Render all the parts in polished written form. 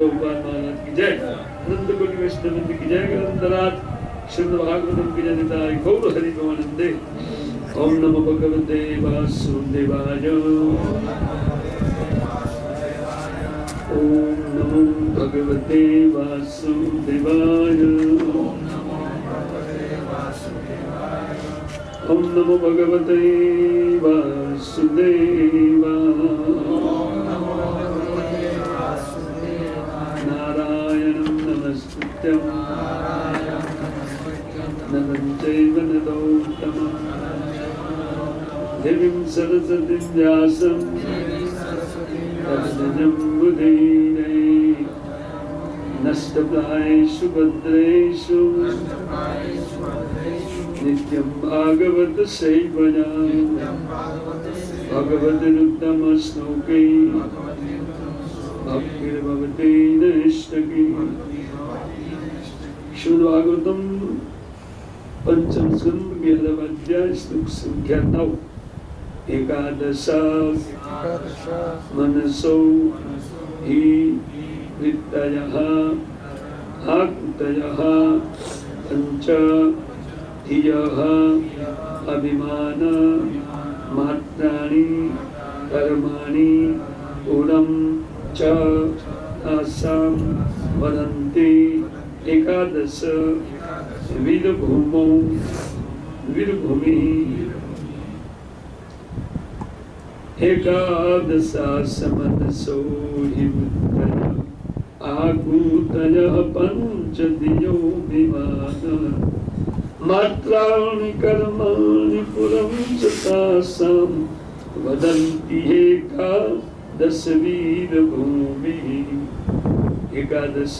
महाराज की जय, अनंत कोटि वैष्णव की जय, ग्रंथराज श्रीमद् भागवतम की जनिताय गौर हरि भवानंदे। ओम नमो भगवते वासुदेवाय। ओम नमो भगवते वासुदेवाय। ओम नमो भगवते वासुदेवाय। नारायणं नमस्कृत्यं नरं चैव नरोत्तमं देवीं सरस्वतीं व्यासं ततो जयमुदीरये। नष्टप्रायेषु भद्रेषु नित्यं भागवत सेवया भगवद्गीताश्लोके भक्तिर्भवति नैष्ठिकी। श्रीमद् भागवतम पंचम स्कंद 11वां अध्याय श्लोक संख्या 9। एकादश मनसो हि वृत्तयः आकृतयः पंच धियः अभिमान मात्राणि कर्माणि पूर्णं च आसाम वदन्ति। एकादश वीरभूमौ वीरभूमिः एकादशासमनसो हि वृत्तयः आकृतयः पञ्चधियो विमान मात्राणि कर्माणि पुरं च तासां वदन्ति एकादश वीरभूमिः। एकादश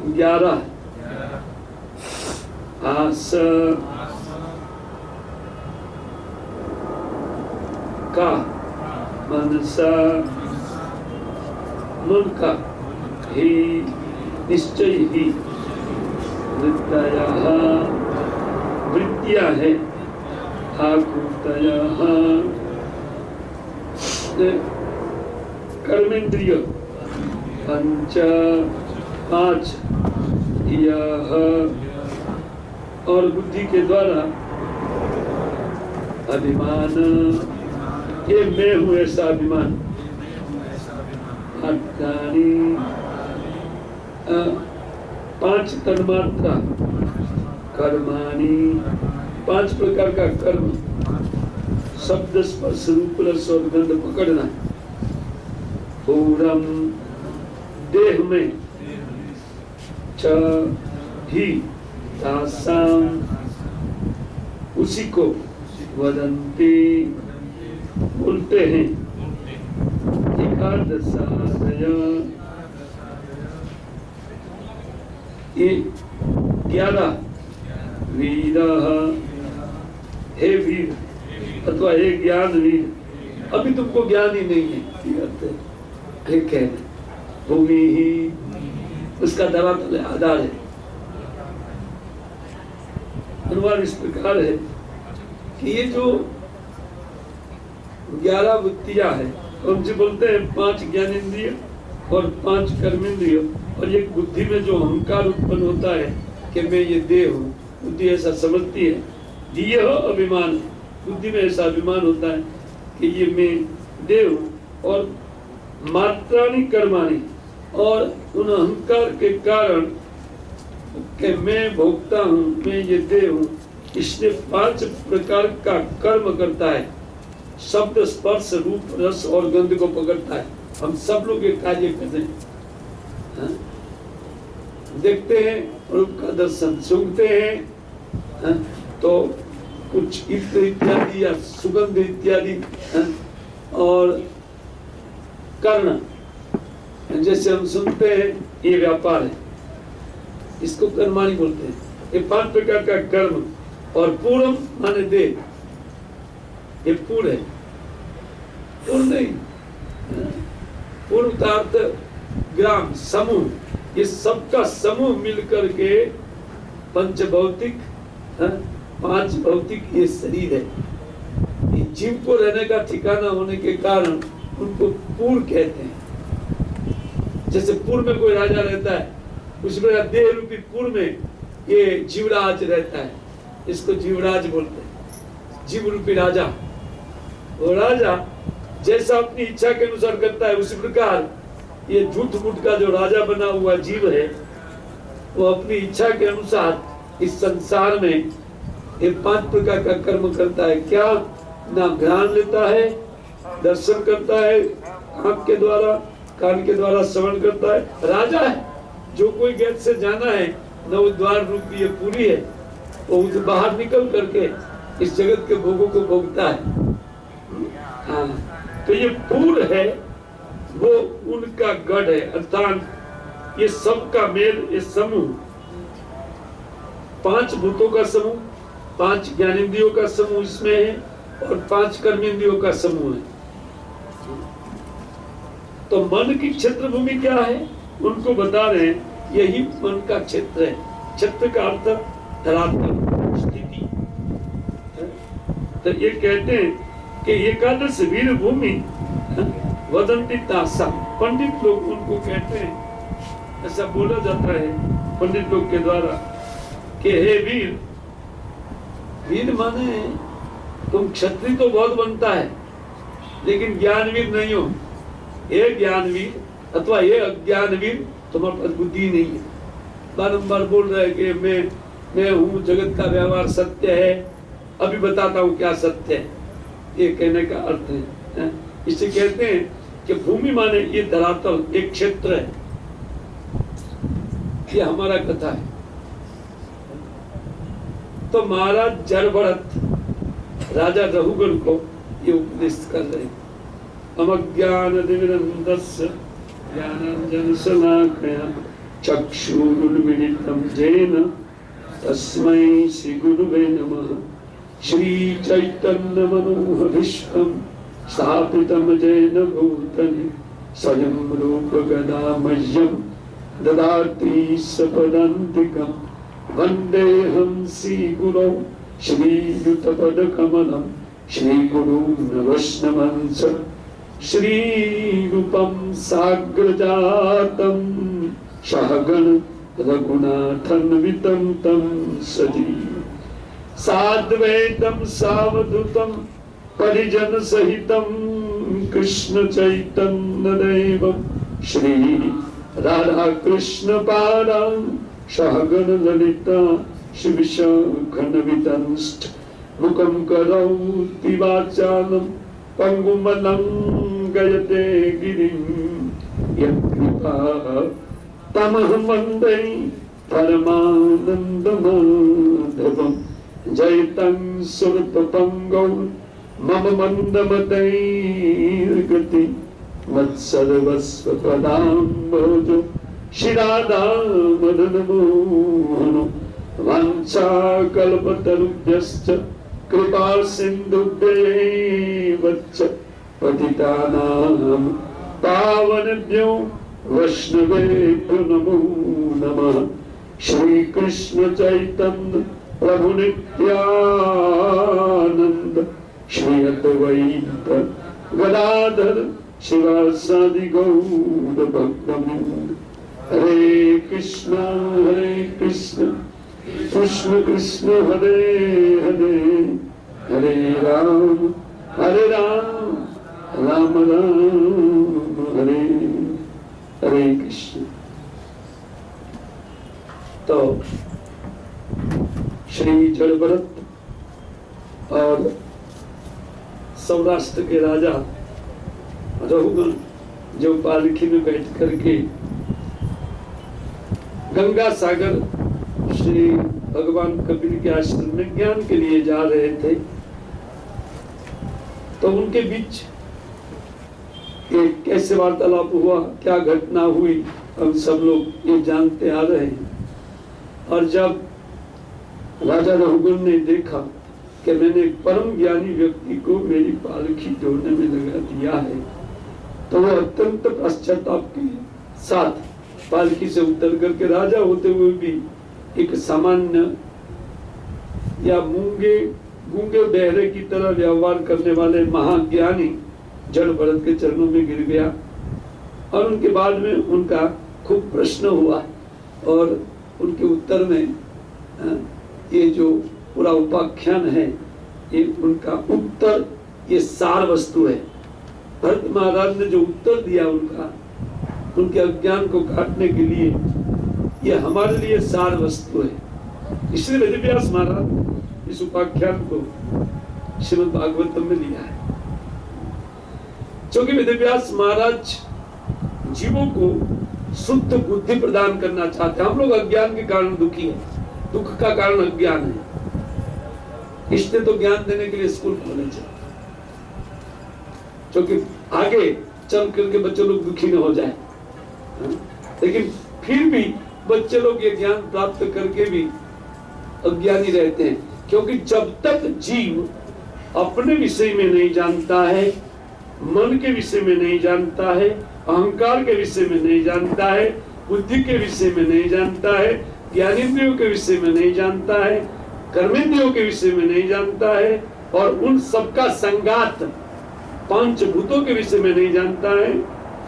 11 आस का मनसा मन का ही निश्चय ही वृत्तयः वृत्तियां है आकृतयः कर्मेंद्रिय पंच 5 यह और बुद्धि के द्वारा अभिमान ये मैं हूँ ऐसा अभिमान। अज्ञानी 5 तन्मात्रा कर्माणि 5 प्रकार का कर्म शब्द स्पर्श रूप रस और गंध पकड़ना। पूरम देह में च ही तासाम उसी को वदन्ति बोलते हैं। एकादशादय ये 11 वीरः हे वीर अथवा हे ज्ञान वीर। अभी तुमको ज्ञान ही नहीं है भूमि ही उसका धरातल आधार है। अनुमान इस प्रकार है कि ये जो 11 वृत्तियां है उनसे बोलते हैं 5 ज्ञानेंद्रिय और 5 कर्मेंद्रिय और एक बुद्धि में जो अहंकार उत्पन्न होता है कि मैं ये देह हूँ, बुद्धि ऐसा समझती है। ये अभिमान बुद्धि में ऐसा अभिमान होता है कि ये मैं देह हूँ। और मात्राणि कर्माणि और उन अहंकार के कारण कि मैं भोगता हूँ, मैं ये देह हूँ, इसलिए 5 प्रकार का कर्म करता है। शब्द स्पर्श रूप रस और गंध को पकड़ता है। हम सब लोग ये कार्य करते हैं, देखते हैं रूप का दर्शन, सुनते हैं तो कुछ इत्र इत्यादि या सुगंध इत्यादि और कर्ण जैसे हम सुनते हैं ये व्यापार है, इसको कर्माणि बोलते हैं। ये 5 प्रकार का कर्म। और पूर्व माने देह, ये पूर्ण है, पूर्ण नहीं पूर्ण का अर्थ ग्राम समूह। ये सबका समूह मिलकर के पंचभौतिक 5 भौतिक ये शरीर है। जीव को रहने का ठिकाना होने के कारण उनको पूर्ण कहते हैं। जैसे पुर में कोई राजा रहता है, उसी प्रकार देह रूपी पुर में ये जीवराज रहता है, इसको जीवराज बोलते हैं, जीव रूपी राजा। वो राजा जैसा अपनी इच्छा के अनुसार करता है, उसी प्रकार ये झूठ मूठ का जो राजा बना हुआ जीव है, वो अपनी इच्छा के अनुसार इस संसार में ये 5 प्रकार का कर्म करता है। क्या? ना ध्यान लेता है, दर्शन करता है आंख के द्वारा, कान के द्वारा श्रवण करता है। राजा है, जो कोई गेट से जाना है, नव द्वार रूपी ये पूरी है, वो तो बाहर निकल करके इस जगत के भोगों को भोगता है। हाँ, तो ये पूर है, वो उनका गढ़ है, अर्थात ये सबका मेल, ये समूह 5 भूतों का समूह, 5 ज्ञानेंद्रियों का समूह इसमें है और 5 कर्मेंद्रियों का समूह है। तो मन की क्षेत्र भूमि क्या है, उनको बता रहे हैं, यही मन का क्षेत्र है। क्षेत्र का अर्थ धरातल, स्थिति। तो ये कहते हैं कि एकादश वीर भूमि वदंती तासा, पंडित लोग उनको कहते हैं, ऐसा बोला जाता है पंडित लोग के द्वारा कि हे वीर, वीर माने तुम क्षत्रिय तो बहुत बनता है, लेकिन ज्ञानवीर नहीं हो। ये ज्ञानवीर अथवा ये अज्ञानवीर, तुम्हारे पास बुद्धि नहीं है। बारंबार बोल रहे कि मैं हूँ, जगत का व्यवहार सत्य है, अभी बताता हूँ क्या सत्य है। ये कहने का अर्थ है। इसे कहते हैं कि भूमि माने ये धरातल, एक क्षेत्र है। ये हमारा कथा है। तो महाराज जड़भरत राजा रघुगण को ये उपदेश कर रहे हैं। अमज्ञानतिमिरन्धस्य ज्ञानाञ्जनशलाकया चक्षुरुन्मीलितं येन तस्मै श्रीगुरुवे नमः। श्रीचैतन्यमनोहरीष्टं स्थापितं येन भूतले स्वयं रूपगदा मह्यं ददाति सपदान्तिकं। वन्देऽहं श्रीगुरौ श्रीयुतपदकमलं श्रीगुरून् वैष्णवं च श्रीरूपं साग्रजातं सहगण रघुनाथन्वितं तं सजीवं साद्वैतं सावधूतं परिजन सहितं कृष्ण चैतन्यदेवं श्री राधा कृष्ण पादां सहगण ललिता शिवशङ्खन्वितंश्च मुखं करोति वाचालं पंगुमलंघयते गिरिं यत्कृपा तमहं वन्दे परमानन्दमाधवं। जयतं सुरतपङ्गौ मम मन्दमतैर्गति मत्सर्वस्वपदाम्बोजो श्रीराधामदनमोहनो। वाञ्छाकल्पतरुभ्यश्च कृपा सिन्धुभ्यैव च पतितानां पावनेभ्यो वैष्णवेभ्यो नमो नमः। श्री कृष्ण चैतन्य प्रभु नित्यानंद श्री अद्वैत गदाधर शिवासादि गौर भक्तवृंद। हरे कृष्ण कृष्ण कृष्ण हरे हरे, हरे राम राम राम हरे हरे कृष्ण। तो श्री जड़भरत और सौराष्ट्र के राजा रघुगण जो पालकी में बैठ करके गंगा सागर श्री भगवान कबीर के आश्रम में ज्ञान के लिए जा रहे थे, तो उनके बीच एक कैसे वार्तालाप हुआ, क्या घटना हुई, हम सब लोग ये जानते आ रहे हैं। और जब राजा रघुगण ने देखा कि मैंने एक परम ज्ञानी व्यक्ति को मेरी पालकी ढोने में लगा दिया है, तो वो अत्यंत पश्चाताप के साथ पालकी से उतर करके, राजा होते हुए भी एक सामान्य या गूंगे बहरे की तरह व्यवहार करने वाले महाज्ञानी जड़भरत के चरणों में गिर गया और उनके बाद में उनका खूब प्रश्न हुआ और उनके उत्तर में ये जो पूरा उपाख्यान है, ये उनका उत्तर, ये सार वस्तु है। भरत महाराज ने जो उत्तर दिया उनके अज्ञान को काटने के लिए, ये हमारे लिए सार वस्तु है। इसलिए वेदव्यास महाराज इस उपाख्यान को श्रीमद् भागवतम में लिया है, क्योंकि वेदव्यास महाराज जीवों को शुद्ध बुद्धि प्रदान करना चाहते हैं। हम लोग अज्ञान के कारण दुखी हैं, दुख का कारण अज्ञान है। इसलिए तो ज्ञान देने के लिए स्कूल खोलने चाहिए, क्योंकि आगे चल करके बच्चे लोग दुखी न हो जाए। लेकिन फिर भी बच्चे लोग ये ज्ञान प्राप्त करके भी अज्ञानी रहते हैं, क्योंकि जब तक जीव अपने विषय में नहीं जानता है, मन के विषय में नहीं जानता है, अहंकार के विषय में नहीं जानता है, बुद्धि के विषय में नहीं जानता है, ज्ञानेंद्रियों के विषय में नहीं जानता है, कर्मेंद्रियों के विषय में नहीं जानता है, और उन सबका संगात पंचभूतों के विषय में नहीं जानता है,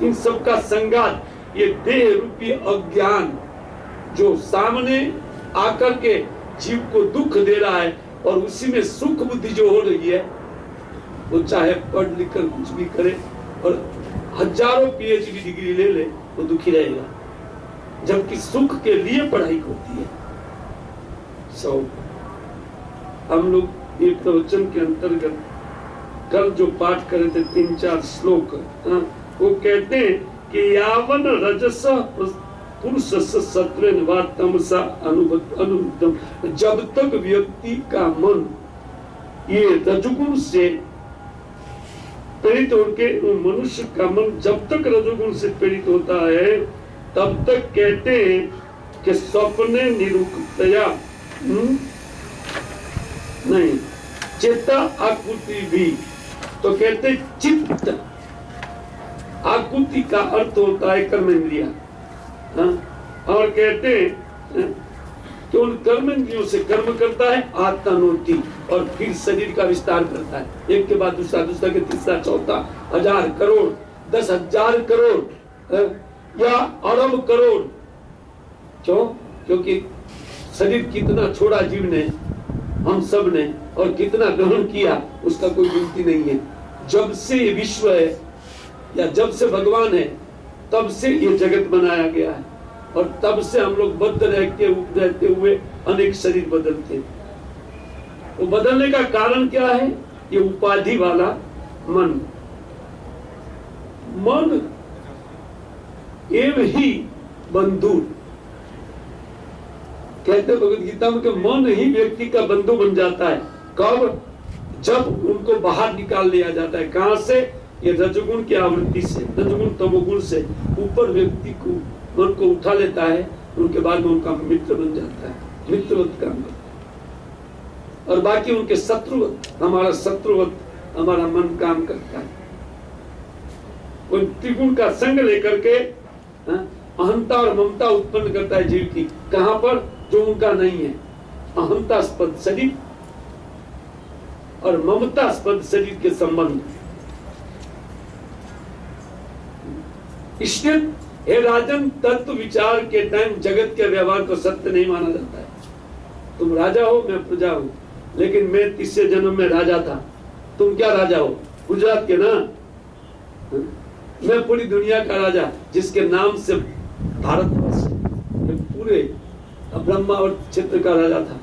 इन सबका संगात ये देह रूपी अज्ञान जो सामने आकर के जीव को दुख दे रहा है, और उसी में सुख बुद्धि जो हो रही है, वो चाहे पढ़ लिख कर कुछ भी करे और हजारों पीएचडी डिग्री ले ले, वो दुखी रहेगा, जबकि सुख के लिए पढ़ाई होती है। हम लोग ये प्रवचन के अंतर्गत कल जो पाठ करे थे 3-4 श्लोक, वो कहते हैं कि यावन रजस पुरुष सत्वेन वा तमसा अनुबद्धम, जब तक व्यक्ति का मन ये रजोगुण से प्रेरित होकर, मनुष्य का मन जब तक रजोगुण से प्रेरित होता है, तब तक कहते हैं कि स्वप्ने निरुक्तया नहीं चेता आकुति भी, तो कहते चित्त आकुति का अर्थ होता है कर्मेंद्रिया, और कहते हैं कि उन कर्मेंद्रियों से कर्म करता है आत्मानोति, और फिर शरीर का विस्तार करता है, एक के बाद दूसरा, दूसरा के तीसरा, चौथा, 1000 करोड़, 10,000 करोड़ या अरब करोड़। क्यों? क्योंकि शरीर कितना छोड़ा जीव ने, हम सब ने, और कितना ग्रहण किया उसका कोई गिनती नहीं है। जब से ये विश्व है या जब से भगवान है, तब से ये जगत बनाया गया है, और तब से हम लोग बद्ध रहते हुए अनेक शरीर बदलते हैं। वो बदलने का कारण क्या है? ये उपाधि वाला मन एवं ही बंधु, कहते भगवत गीता में कि मन ही व्यक्ति का बंधु बन जाता है। कब? जब उनको बाहर निकाल लिया जाता है। कहां से? ये रजोगुण की आवृत्ति से, रजोगुण तमोगुण से ऊपर व्यक्ति को मन को उठा लेता है, उनके बाद में उनका मित्र बन जाता है, मित्रवत काम करता है, और बाकी उनके शत्रुवत, हमारा शत्रुवत हमारा मन काम करता है। वो त्रिगुण का संग लेकर के अहंता और ममता उत्पन्न करता है जीव की। कहां पर? जो उनका नहीं है। अहंतास्पद शरीर और ममतास्पद शरीर के संबंध। इसलिए हे राजन, तत्व विचार के टाइम जगत के व्यवहार को सत्य नहीं माना जाता है। तुम राजा हो, मैं प्रजा हूं, लेकिन मैं तीसरे जन्म में राजा था। तुम क्या राजा हो? गुजरात के ना। मैं पूरी दुनिया का राजा, जिसके नाम से भारतवर्ष पूरे ब्रह्मा और क्षेत्र का राजा था,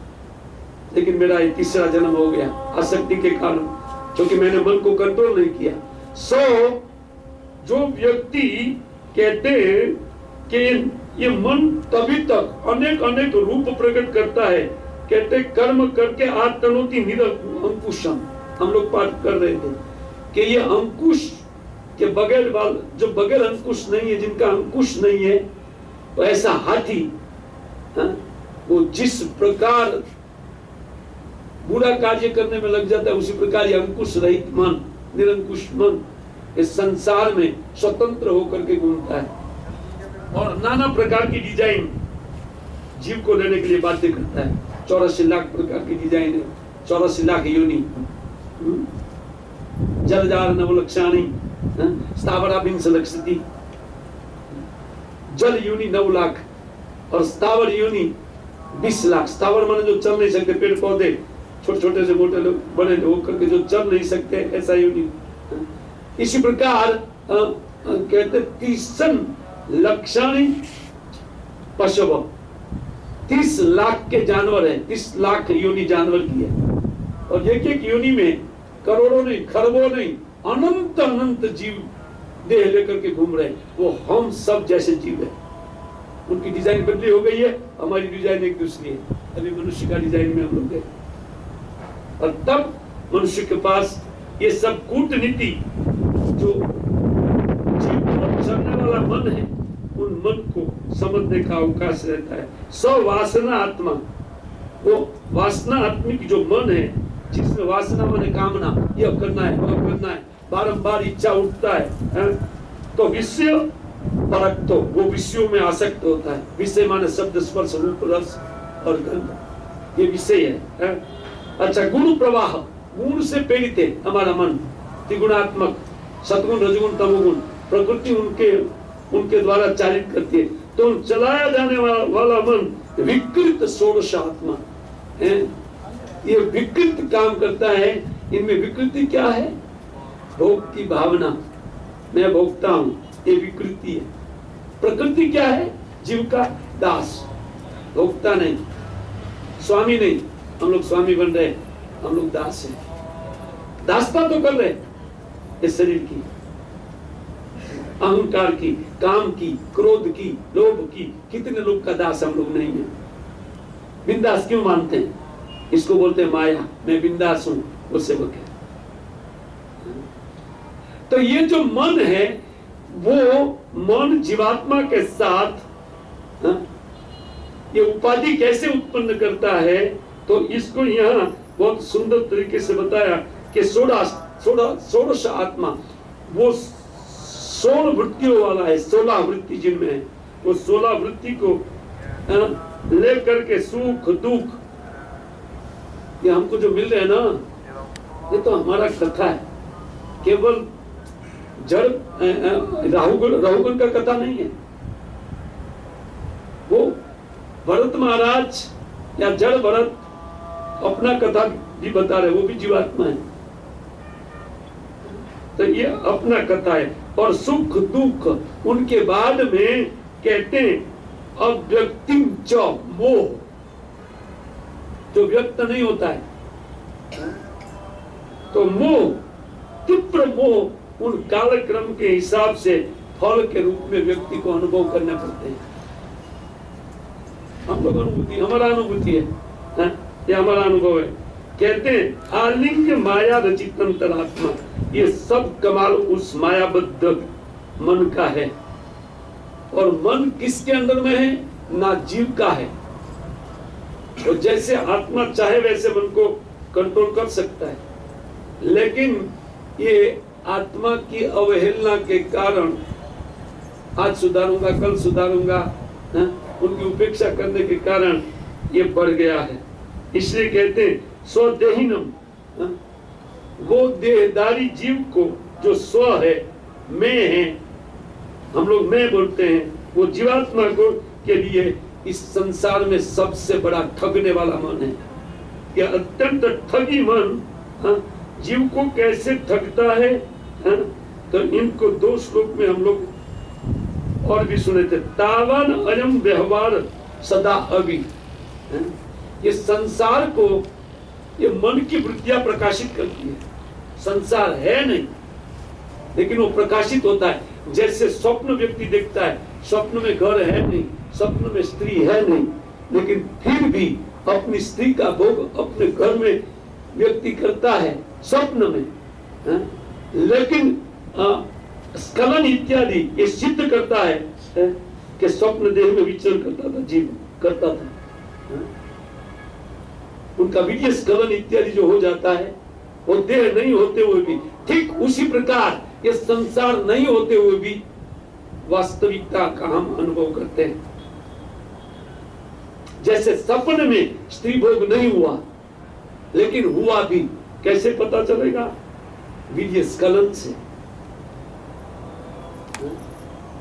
लेकिन मेरा ये तीसरा जन्म हो गया आसक्ति के कारण, क्योंकि मैंने मन को कंट्रोल नहीं किया। जो व्यक्ति कहते हैं कि ये मन तभी तक अनेक अनेक रूप प्रकट करता है, कहते कर्म करके आत्मनोति अंकुशम। हम लोग पाठ कर रहे थे कि ये अंकुश के बगैर जो बगैर अंकुश नहीं है, जिनका अंकुश नहीं है, तो ऐसा हाथी वो जिस प्रकार बुरा कार्य करने में लग जाता है, उसी प्रकार ये अंकुश रहित मन, निरंकुश मन इस संसार में स्वतंत्र होकर के घूमता है, और नाना प्रकार की डिजाइन जीव को लेने के लिए बाध्य करता है। 84 लाख प्रकार की डिजाइन है, 84 लाख योनि, जलजार नवलक्षाणी, स्थावरा विंश लक्षति, जल योनि 9 लाख और स्थावर योनि 20 लाख। स्थावर माने जो चल नहीं सकते, पेड़ पौधे छोटे छोटे से मोटे लोग बड़े होकर के जो चल नहीं सकते, ऐसा योनि। इसी प्रकार कहते 30 लक्षाणी पशु, 30 लाख के जानवर है, 30 लाख योनि जानवर की है। और एक एक योनि में करोड़ों नहीं, खरबों नहीं, अनंत अनंत जीव देह लेकर के घूम रहे हैं। वो हम सब जैसे जीव है। उनकी डिजाइन बदली हो गई है, हमारी डिजाइन एक दूसरी है। अभी मनुष्य का डिजाइन में हम लोग हैं, और तब मनुष्य के पास ये सब कूटनीति, जो जीव को चलने वाला मन है, उन मन को समझने का अवकाश रहता है। सवासना आत्मा, वो वासना आत्मिक जो मन है, जिसमें वासना माने कामना, यह करना है, वह करना है, बारंबार इच्छा उठता है, तो विषय परक, तो वो विषयों में आसक्त होता है। विषय माने शब्द, स्पर्श, रूप, रस और गंध, ये विषय है। अच्छा, गुण प्रवाह, गुण से प्रेरित है हमारा मन, त्रिगुणात्मक, सतगुण, रजगुण, तमोगुण, प्रकृति उनके द्वारा चालित करती है। तो चलाया जाने वाला मन विकृत षोडश आत्मा है, ये विकृत काम करता है। इनमें विकृति क्या है? भोग की भावना, मैं भोगता हूं, ये विकृति है। प्रकृति क्या है? जीव का दास, भोगता नहीं, स्वामी नहीं। हम लोग स्वामी बन रहे, हम लोग दास हैं। दासता तो कर रहे इस शरीर की, अहंकार की, काम की, क्रोध की, लोभ की। कितने लोग का दास हम लोग नहीं है। बिंदास क्यों मानते हैं? इसको बोलते हैं माया, मैं बिंदास हूं, वो सेवक है। तो ये जो मन है, वो मन जीवात्मा के साथ ये उपाधि कैसे उत्पन्न करता है, तो इसको यहाँ बहुत सुंदर तरीके से बताया कि षोडश आत्मा वो 16 वृत्तियों वाला है। 16 वृत्ति जिनमें है, वो 16 वृत्ति को लेकर के सुख दुख, ये हमको जो मिल रहे हैं ना, ये तो हमारा कथा है। केवल जड़ राहुगुण का कथा नहीं है। वो भरत महाराज या जड़ भरत अपना कथा भी बता रहे, वो भी जीवात्मा है। तो ये अपना कथा है। और सुख दुख उनके बाद में कहते हैं अव्यक्तिम च मोह, जो व्यक्त नहीं होता है, तो मोह, तीव्र मोह, उन कालक्रम के हिसाब से फल के रूप में व्यक्ति को अनुभव करने पड़ते हैं। हम लोग अनुभूति, हमारा अनुभूति है, ये हमारा अनुभव है। कहते हैं आलिंग माया रचित अंतरात्मा, ये सब कमाल उस मायाबद्ध मन का है। और मन किसके अंदर में है? ना जीव का है। और जैसे आत्मा चाहे वैसे मन को कंट्रोल कर सकता है, लेकिन ये आत्मा की अवहेलना के कारण, आज सुधारूंगा कल सुधारूंगा, उनकी उपेक्षा करने के कारण ये बढ़ गया है। इसलिए कहते हैं स्वदेहिनम, वो देहदारी जीव को जो स्व है, मैं है, हम लोग मैं बोलते हैं, वो जीवात्मा को के लिए इस संसार में सबसे बड़ा ठगने वाला मन है। यह अत्यंत ठगी मन जीव को कैसे ठगता है, तो इनको 2 श्लोक में हम लोग और भी सुने थे। तावन अयम व्यवहार सदा अभी, ये संसार को ये मन की वृत्तियां प्रकाशित करती है। संसार है नहीं, लेकिन वो प्रकाशित होता है। जैसे स्वप्न व्यक्ति देखता है, स्वप्न में घर है नहीं, स्वप्न में स्त्री है नहीं, लेकिन फिर भी अपनी स्त्री का भोग अपने घर में व्यक्ति करता है स्वप्न में, लेकिन स्खलन इत्यादि ये सिद्ध करता है कि स्वप्न देह में विचरण करता था, जीव करता था। उनका विजय स्खलन इत्यादि जो हो जाता है, वो देह नहीं होते हुए भी, ठीक उसी प्रकार ये संसार नहीं होते हुए भी वास्तविकता का हम अनुभव करते हैं। जैसे सपने में स्त्री भोग नहीं हुआ, लेकिन हुआ भी, कैसे पता चलेगा? विजय स्खलन से।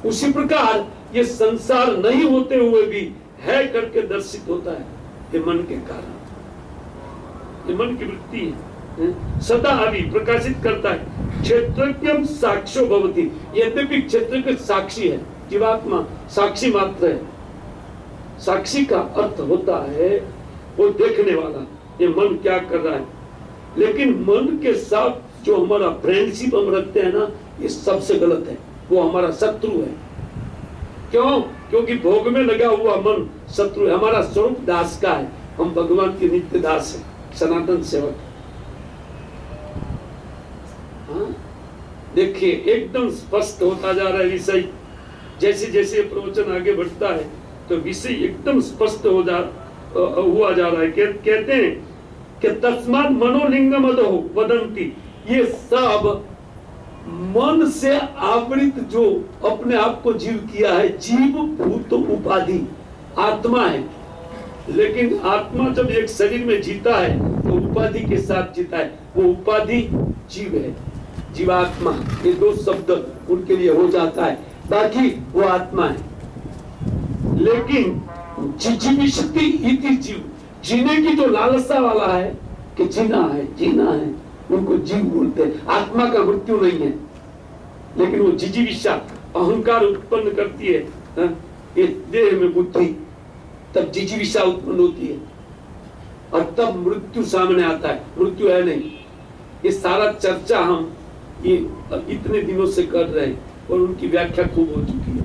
उसी प्रकार ये संसार नहीं होते हुए भी है करके दर्शित होता है, ये मन के कारण, ये मन की वृत्ति है। सदा अभी प्रकाशित करता है। क्षेत्रज्ञम साक्षो भवति, यद्यपि क्षेत्र के साक्षी है, जीवात्मा साक्षी मात्र है। साक्षी का अर्थ होता है वो देखने वाला, ये मन क्या कर रहा है। लेकिन मन के साथ जो हमारा फ्रेंडशिप हम रखते हैं ना, ये सबसे गलत है, वो हमारा शत्रु है। क्यों? क्योंकि भोग में लगा हुआ मन शत्रु है। हमारा स्वरूप दास का है, हम भगवान के नित्य दास है, सनातन सेवक। हाँ? देखिए एकदम स्पष्ट होता जा रहा है विषय। जैसे जैसे प्रवचन आगे बढ़ता है तो विषय एकदम स्पष्ट हुआ जा रहा है। कहते हैं कि तस्मात् मनोलिंगम अधो वदंती, ये सब मन से आवृत जो अपने आप को जीव किया है, जीव भूत उपाधि आत्मा है। लेकिन आत्मा जब एक शरीर में जीता है तो उपाधि के साथ जीता है, वो उपाधि जीव है, जीवात्मा। ये दो शब्द उनके लिए हो जाता है, बाकी वो आत्मा है। लेकिन जिजीविषति इति जीव, जीने की जो लालसा वाला है कि जीना है, जीना है, उनको जीव बोलते हैं। आत्मा का मृत्यु नहीं है, लेकिन वो जिजीविषा अहंकार उत्पन्न करती है, ये देह में बुद्धि, तब जिजीविषा उत्पन्न होती है और तब मृत्यु सामने आता है। मृत्यु है नहीं। ये सारा चर्चा हम ये इतने दिनों से कर रहे हैं और उनकी व्याख्या खूब हो चुकी है,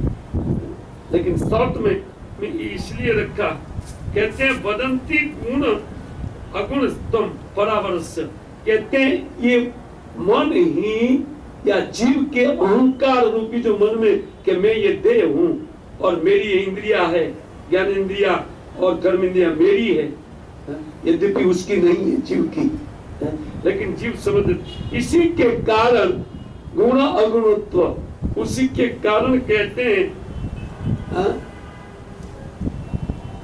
लेकिन शॉर्ट में इसलिए रखा। कहते हैं वदंती गुण अगुण स्तम परावरस्य, कहते हैं ये मन ही या जीव के अहंकार रूपी जो मन में कि मैं ये देह हूं और मेरी इंद्रिया है, ज्ञान इंद्रिया और कर्म इंद्रिया मेरी है, यद्यपि उसकी नहीं है, जीव की, लेकिन जीव समझ। इसी के कारण गुण अगुणत्व, उसी के कारण कहते हैं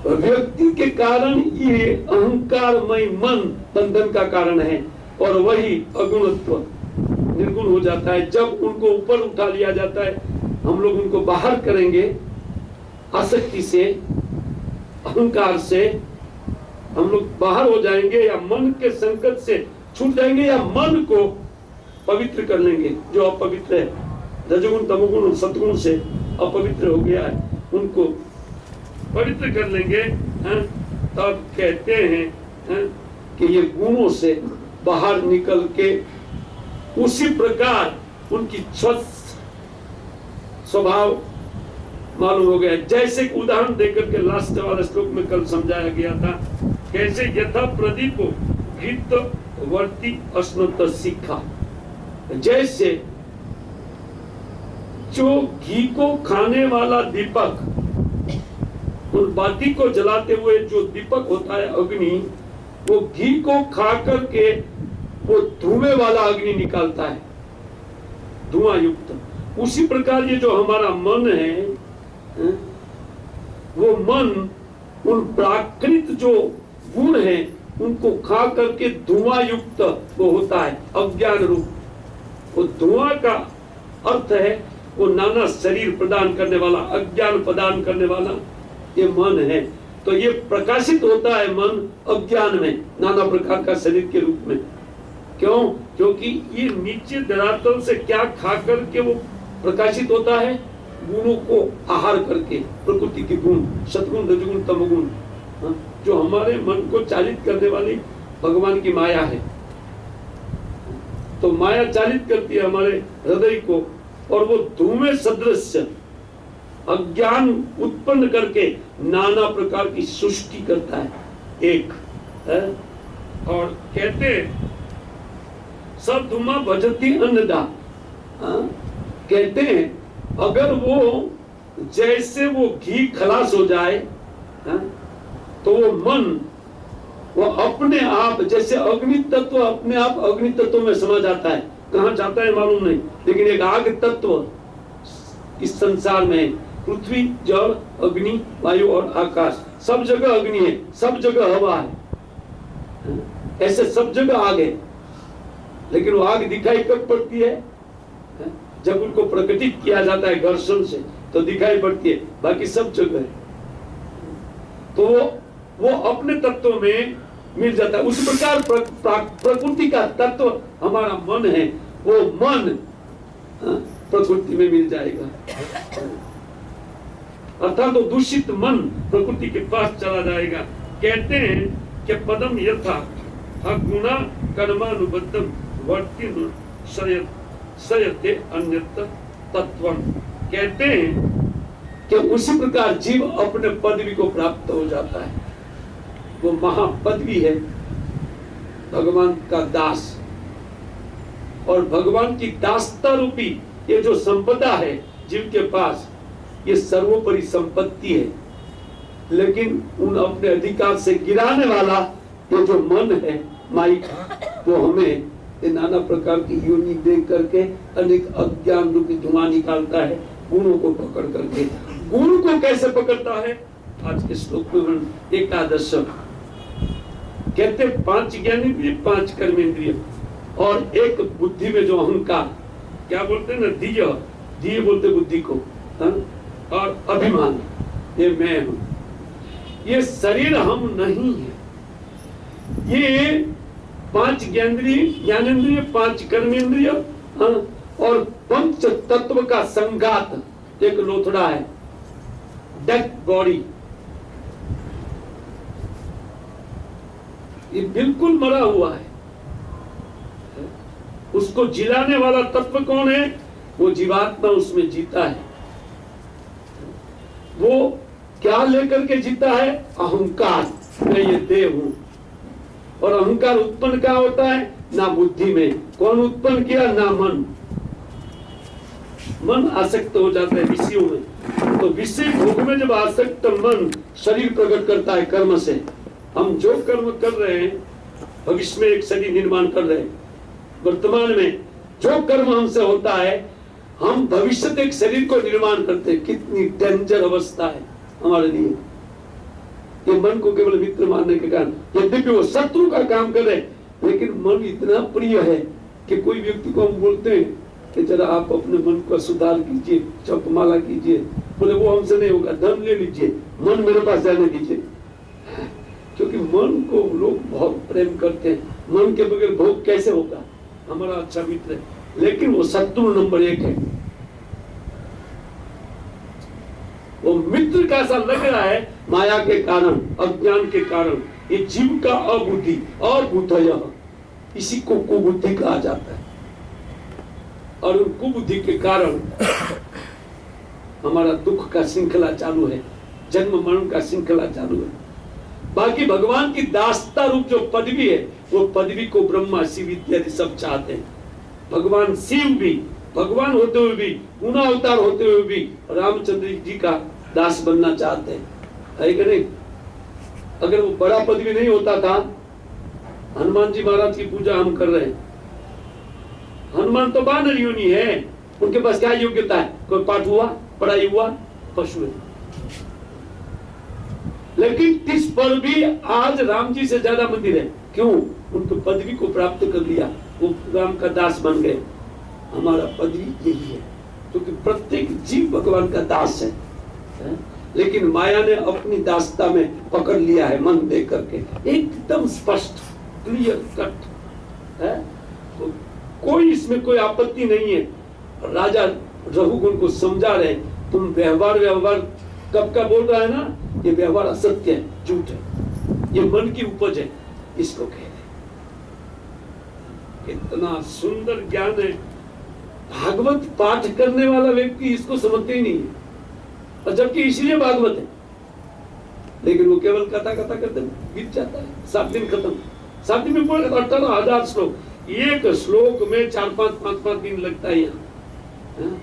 व्यक्ति के कारण ये अहंकारमय मन बंधन का कारण है और वही अगुणत्व निर्गुण हो जाता है। जब उनको ऊपर उठा लिया जाता है, हम लोग उनको बाहर करेंगे आसक्ति से, अहंकार से, हम लोग बाहर हो जाएंगे या मन के संकट से छूट जाएंगे या मन को पवित्र कर लेंगे। जो अपवित्र है, रजोगुण तमोगुण और सतगुण से अपवित्र हो गया है, उनको पवित्र कर लेंगे। तब कहते हैं कि ये गुणों से बाहर निकल के उसी प्रकार उनकी स्वभाव मालूम हो गया। जैसे उदाहरण देकर के लास्ट वाले श्लोक में कल समझाया गया था, कैसे यथा प्रदीपो घृत वर्ती अश्नुत शिखा, जैसे जो घी को खाने वाला दीपक, उन बाती को जलाते हुए जो दीपक होता है अग्नि, वो घी को खा करके वो धुएं वाला अग्नि निकालता है, धुआं युक्त। उसी प्रकार ये जो हमारा मन है, वो मन उन प्राकृत जो गुण है उनको खा करके धुआं युक्त वो होता है, अज्ञान रूप। वो धुआं का अर्थ है वो नाना शरीर प्रदान करने वाला, अज्ञान प्रदान करने वाला ये मन है। तो ये प्रकाशित होता है मन अज्ञान में नाना प्रकार का शरीर के रूप में। क्यों? क्योंकि ये नीचे धरातल से क्या खा करके वो प्रकाशित होता है, गुणों को आहार करके, प्रकृति के गुण, सतगुण रजगुण तमगुण, जो हमारे मन को चालित करने वाली भगवान की माया है। तो माया चालित करती है हमारे हृदय को और वो धूमें सदृश अज्ञान उत्पन्न करके नाना प्रकार की सृष्टि करता है एक है? और कहते सब धुमा भजती अन्नदा, कहते हैं अगर वो जैसे वो घी खलास हो जाए तो वो मन वो अपने आप जैसे अग्नि तत्व अपने आप अग्नि तत्व में समा जाता है। कहाँ जाता है मालूम नहीं, लेकिन एक आग तत्व इस संसार में, पृथ्वी जल अग्नि वायु और आकाश, सब जगह अग्नि है, सब जगह हवा है, ऐसे सब जगह आग है। लेकिन वो आग दिखाई कब पड़ती है? जब उनको प्रकटित किया जाता है घर्षण से, तो दिखाई पड़ती है, बाकी सब जगह है। तो वो अपने तत्व में मिल जाता है। उस प्रकार प्रकृति का तत्व हमारा मन है, वो मन प्रकृति में मिल जाएगा। अर्थात तो दूषित मन प्रकृति के पास चला जाएगा। कहते हैं कि पदम यथा गुणा कर्मानुबद्धम वर्तिन सयते अन्यत्र तत्वम। कहते हैं कि उसी प्रकार जीव अपने पदवी को प्राप्त हो जाता है। वो महापदवी है भगवान का दास, और भगवान की दासता रूपी ये जो संपदा है जीव के पास, ये सर्वोपरि संपत्ति है। लेकिन उन अपने अधिकार से गिराने वाला ये जो मन है माइक, वो हमें ये नाना प्रकार की योनि दे करके अनेक अज्ञान रूपी धुआं निकालता है, गुणों को पकड़ करके। गुण को कैसे पकड़ता है? आज के श्लोक में एकादश कहते 5 ज्ञानेंद्रिय, 5 कर्मेंद्रिय और एक बुद्धि में जो अहंकार, क्या बोलते हैं ना, धीय बोलते बुद्धि को, और अभिमान, ये मैं हूं। ये शरीर हम नहीं है। ये 5 ज्ञानेंद्रिय, 5 कर्मेंद्रिय और पंच तत्व का संघात एक लोथड़ा है, डेड बॉडी। ये बिल्कुल मरा हुआ है। उसको जिलाने वाला तत्व कौन है? वो जीवात्मा उसमें जीता है। वो क्या लेकर के जीता है? अहंकार, मैं ये देह हूं। और अहंकार उत्पन्न क्या होता है? ना बुद्धि में। कौन उत्पन्न किया? ना मन। मन आसक्त हो जाता है विषयों में। तो विषय भोग में जब आसक्त मन शरीर प्रकट करता है कर्म से, हम जो कर्म कर रहे हैं, भविष्य में एक शरीर निर्माण कर रहे हैं, वर्तमान में जो कर्म हमसे होता है, हम भविष्य में एक शरीर को निर्माण करते हैं। कितनी डेंजर अवस्था है हमारे लिए। ये मन को केवल मित्र मानने के कारण, यद्यपि वो शत्रु का काम कर रहे, लेकिन मन इतना प्रिय है कि कोई व्यक्ति को हम बोलते हैं कि जरा आप अपने मन को सुधार कीजिए, जपमाला कीजिए, बोले वो हमसे नहीं होगा, धन ले लीजिए, मन मेरे पास जाने दीजिए। क्योंकि मन को लोग बहुत प्रेम करते हैं। मन के बगैर भोग कैसे होगा? हमारा अच्छा मित्र है, लेकिन वो शत्रु नंबर 1 है। वो मित्र का सा लग रहा है, माया के कारण, अज्ञान के कारण। ये जीव का अबुद्धि और बुद्धयः, इसी को कुबुद्धि कहा जाता है। और उन कुबुद्धि के कारण हमारा दुख का श्रृंखला चालू है, जन्म मरण का श्रृंखला चालू है। बाकी भगवान की दासता रूप जो पदवी है, वो पदवी को ब्रह्मा, शिव इत्यादि सब चाहते हैं। भगवान शिव भी, भगवान होते हुए भी, पुनः अवतार होते हुए भी रामचंद्र जी का दास बनना चाहते हैं, है कि नहीं? अगर वो बड़ा पदवी नहीं होता था, हनुमान जी महाराज की पूजा हम कर रहे हैं। हनुमान तो बानर योनि है, उनके पास क्या योग्यता है? कोई पाठ हुआ, पढ़ाई हुआ? पशु है। लेकिन इस पर भी आज राम जी से ज्यादा मंदिर है। क्यों? उनको पदवी को प्राप्त कर लिया, वो राम का दास बन गए। हमारा पदवी यही है, क्योंकि प्रत्येक जीव भगवान का दास है। लेकिन माया ने अपनी दासता में पकड़ लिया है मन दे करके, एकदम स्पष्ट, क्लियर कट है। तो कोई इसमें कोई आपत्ति नहीं है। राजा रघुगुण को समझा रहे, तुम व्यवहार कब का बोल रहा है ना, ये व्यवहार असत्य है, झूठ है, ये मन की उपज है, इसको कह रहे। इतना सुंदर ज्ञान है। भागवत पाठ करने वाला व्यक्ति इसको समझते ही नहीं है, और जबकि इसलिए भागवत है। लेकिन वो केवल कथा करते बीत जाता है, 7 दिन खत्म। 7 दिन में पूरे 18,000 श्लोक, एक श्लोक में 4-5 दिन लगता है। यहाँ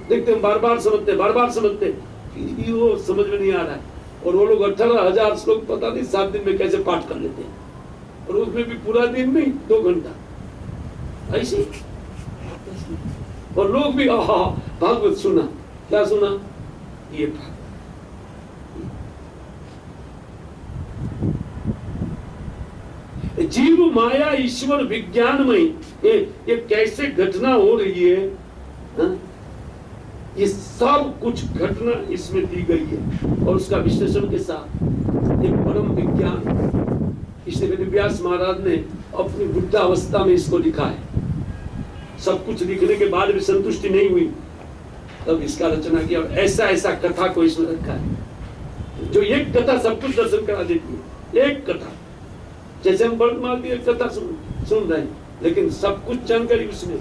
देखते हैं, बार बार समझते, फिर भी वो समझ में नहीं आ रहा है। और वो लोग 18,000 श्लोक पता नहीं 7 दिन में कैसे पाठ कर लेते हैं, और उसमें भी पूरा दिन नहीं, 2 घंटा ऐसे। और लोग भी भागवत सुना, क्या सुना? ये भागवत। जीव माया ईश्वर विज्ञानमय, ये कैसे घटना हो रही है? ये सब कुछ घटना इसमें दी गई है और उसका विश्लेषण के साथ एक परम विज्ञान इसलिए वेद व्यास महाराज ने अपनी वृद्धावस्था में इसको लिखा है। सब कुछ लिखने के बाद भी संतुष्टि नहीं हुई, तब इसका रचना किया और ऐसा ऐसा कथा को इसमें रखा है जो एक कथा सब कुछ दर्शन करा देती है। एक कथा जैसे हम वर्तमान की एक कथा सुन रहे हैं, लेकिन सब कुछ जानकारी उसमें